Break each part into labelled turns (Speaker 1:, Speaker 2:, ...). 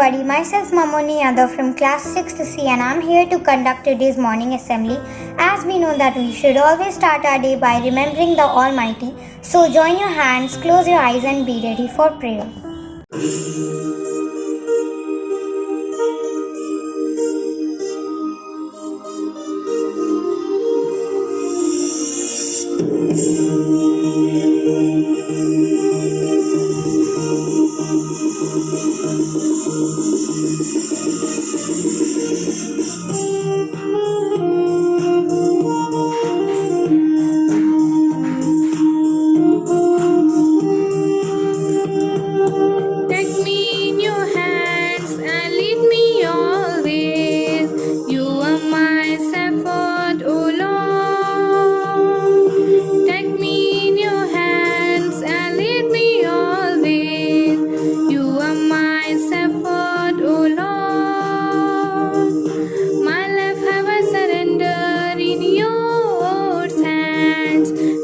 Speaker 1: everybody, myself Mamoni Yadav from class 6th C and I'm here to conduct today's morning assembly. As we know that we should always start our day by remembering the Almighty, so join your hands, close your eyes and be ready for prayer.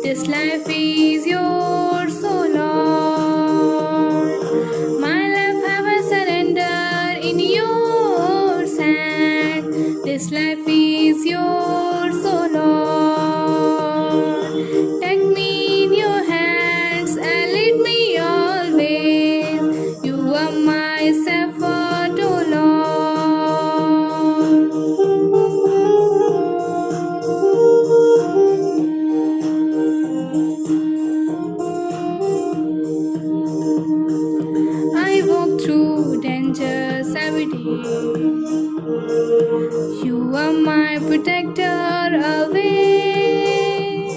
Speaker 2: This life is yours, O Lord. My life have I surrendered in your hands. This life is yours, O Lord. Take me in your hands and lead me always. You are my shepherd, O Lord. I walk through dangers every day. You are my protector always.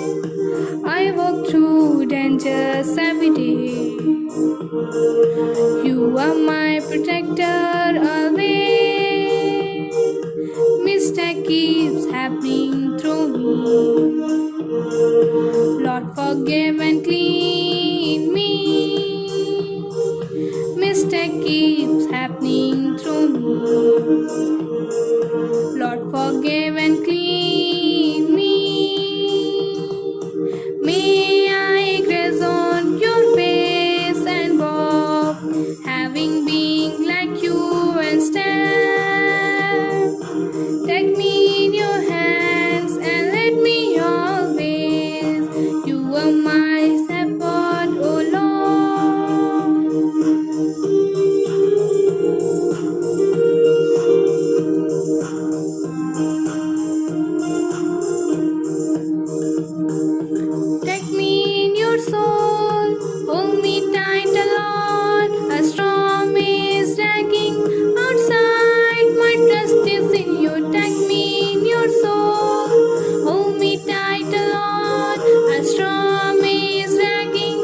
Speaker 2: I walk through dangers every day. You are my protector always. Mistake keeps happening through me. Lord, forgive and clean me. Mistake keeps happening through me. Lord, forgive and clean me. May I graze on your face and walk, having been like you and stand. Take me in your hands and let me always. You are my shepherd, O Lord. Take me in your soul, hold me tight, Lord. A storm is dragging outside, my trust is in you. Take me in your soul, hold me tight, Lord. A storm is dragging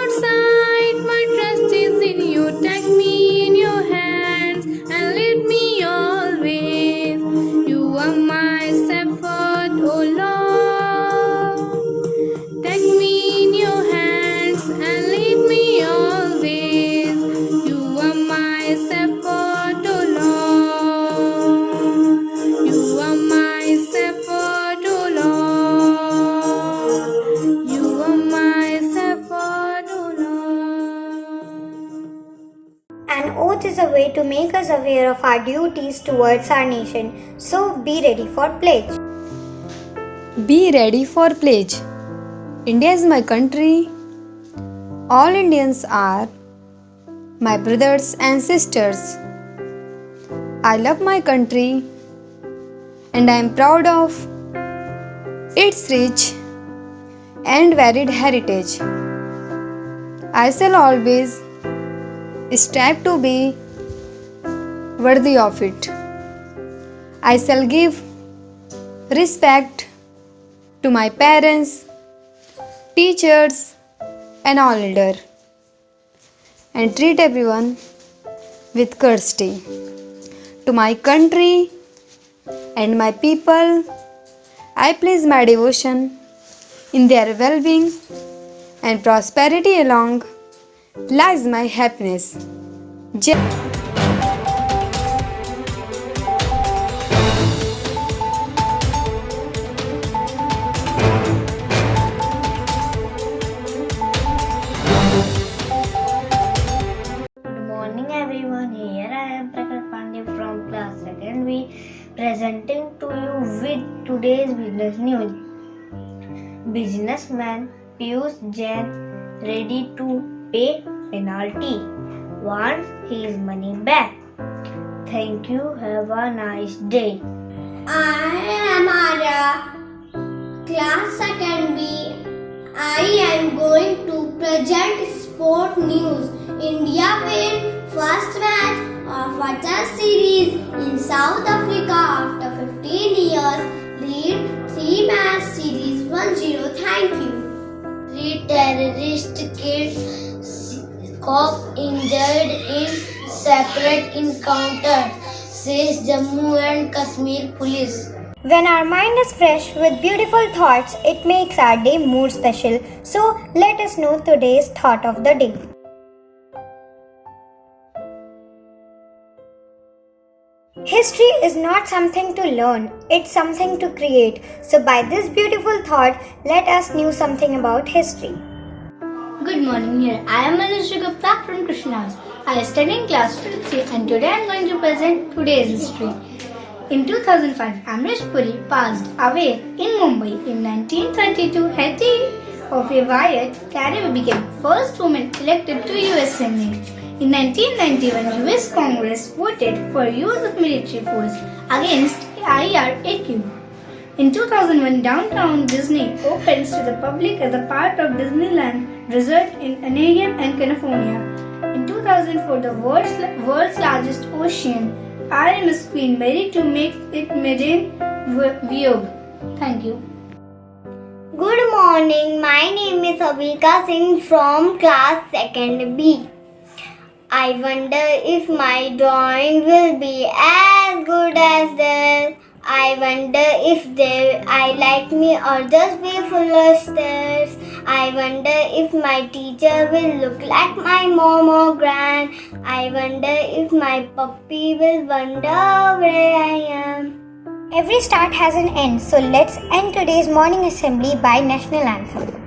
Speaker 2: outside, my trust is in you. Take me in your hands and lead me always. You are my shepherd, O Lord. Take me in your hands and lead me always. You are my shepherd, O Lord. You are my shepherd, O Lord. You are my shepherd, O Lord.
Speaker 1: An oath is a way to make us aware of our duties towards our nation, so be ready for pledge.
Speaker 3: Be ready for pledge. India is my country. All Indians are my brothers and sisters. I love my country and I am proud of its rich and varied heritage. I shall always strive to be worthy of it. I shall give respect to my parents, teachers, and all elders, and treat everyone with courtesy. To my country and my people, I place my devotion in their well-being and prosperity. Along lies my happiness. Jai
Speaker 1: Good morning everyone, here I am Prakash second we presenting to you with today's business news. Businessman Piyush Jain ready to pay penalty, wants his money back. Thank you. Have a nice day.
Speaker 4: I am Arya, class 2nd B. I am going to present sport news. India win first match of a test series in South Africa after 15 years. Lead 3-match series 1-0. Thank you. 3 terrorist kids cop injured in separate encounter, says Jammu and Kashmir police.
Speaker 1: When our mind is fresh with beautiful thoughts, it makes our day more special. So let us know today's thought of the day. History is not something to learn, it's something to create. So by this beautiful thought, let us know something about history.
Speaker 4: Good morning, here I am Anushka Gupta from Krishna's. I study in class 5th and today I am going to present today's history. In 2005, Amrish Puri passed away in Mumbai. In 1932, at the of a riot, Carrie became first woman elected to US Senate. In 1991, US Congress voted for use of military force against IRAQ. In 2001, downtown Disney opens to the public as a part of Disneyland Resort in Anaheim and California. In 2004, the world's largest ocean, RMS Queen Mary to make its maiden voyage. Thank you.
Speaker 1: Good morning, my name is Avika Singh from class 2nd B. I wonder if my drawing will be as good as theirs. I wonder if I like me or just be full of stares. I wonder if my teacher will look like my mom or grand. I wonder if my puppy will wonder where I am. Every start has an end, so let's end today's morning assembly by National Anthem.